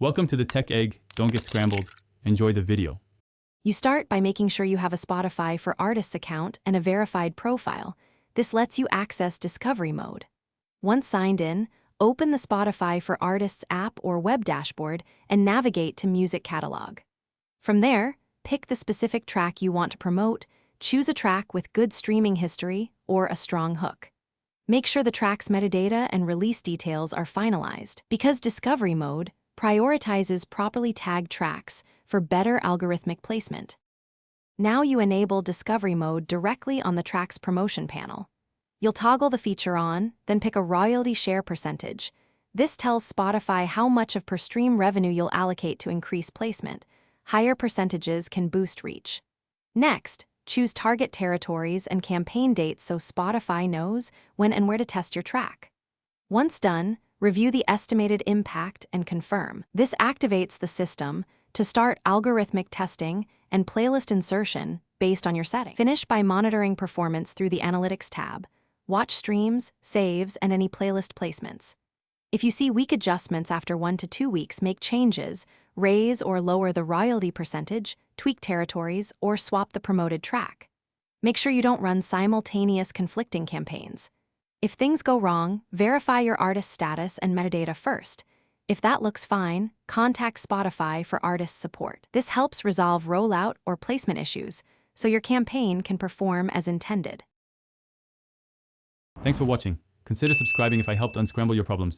Welcome to the Tech Egg. Don't get scrambled. Enjoy the video. You start by making sure you have a Shopify for Artists account and a verified profile. This lets you access discovery mode. Once signed in, open the Shopify for Artists app or web dashboard and navigate to Music Catalog. From there, pick the specific track you want to promote, choose a track with good streaming history or a strong hook. Make sure the track's metadata and release details are finalized. Because discovery mode prioritizes properly tagged tracks for better algorithmic placement. Now you enable discovery mode directly on the track's promotion panel. You'll toggle the feature on, then pick a royalty share percentage. This tells Shopify how much of per stream revenue you'll allocate to increase placement. Higher percentages can boost reach. Next, choose target territories and campaign dates so Shopify knows when and where to test your track. Once done, review the estimated impact and confirm. This activates the system to start algorithmic testing and playlist insertion based on your setting. Finish by monitoring performance through the Analytics tab. Watch streams, saves, and any playlist placements. If you see weak adjustments after 1 to 2 weeks, make changes, raise or lower the royalty percentage, tweak territories, or swap the promoted track. Make sure you don't run simultaneous conflicting campaigns. If things go wrong, verify your artist status and metadata first. If that looks fine, contact Shopify for artist support. This helps resolve rollout or placement issues, so your campaign can perform as intended. Thanks for watching. Consider subscribing if I helped unscramble your problems.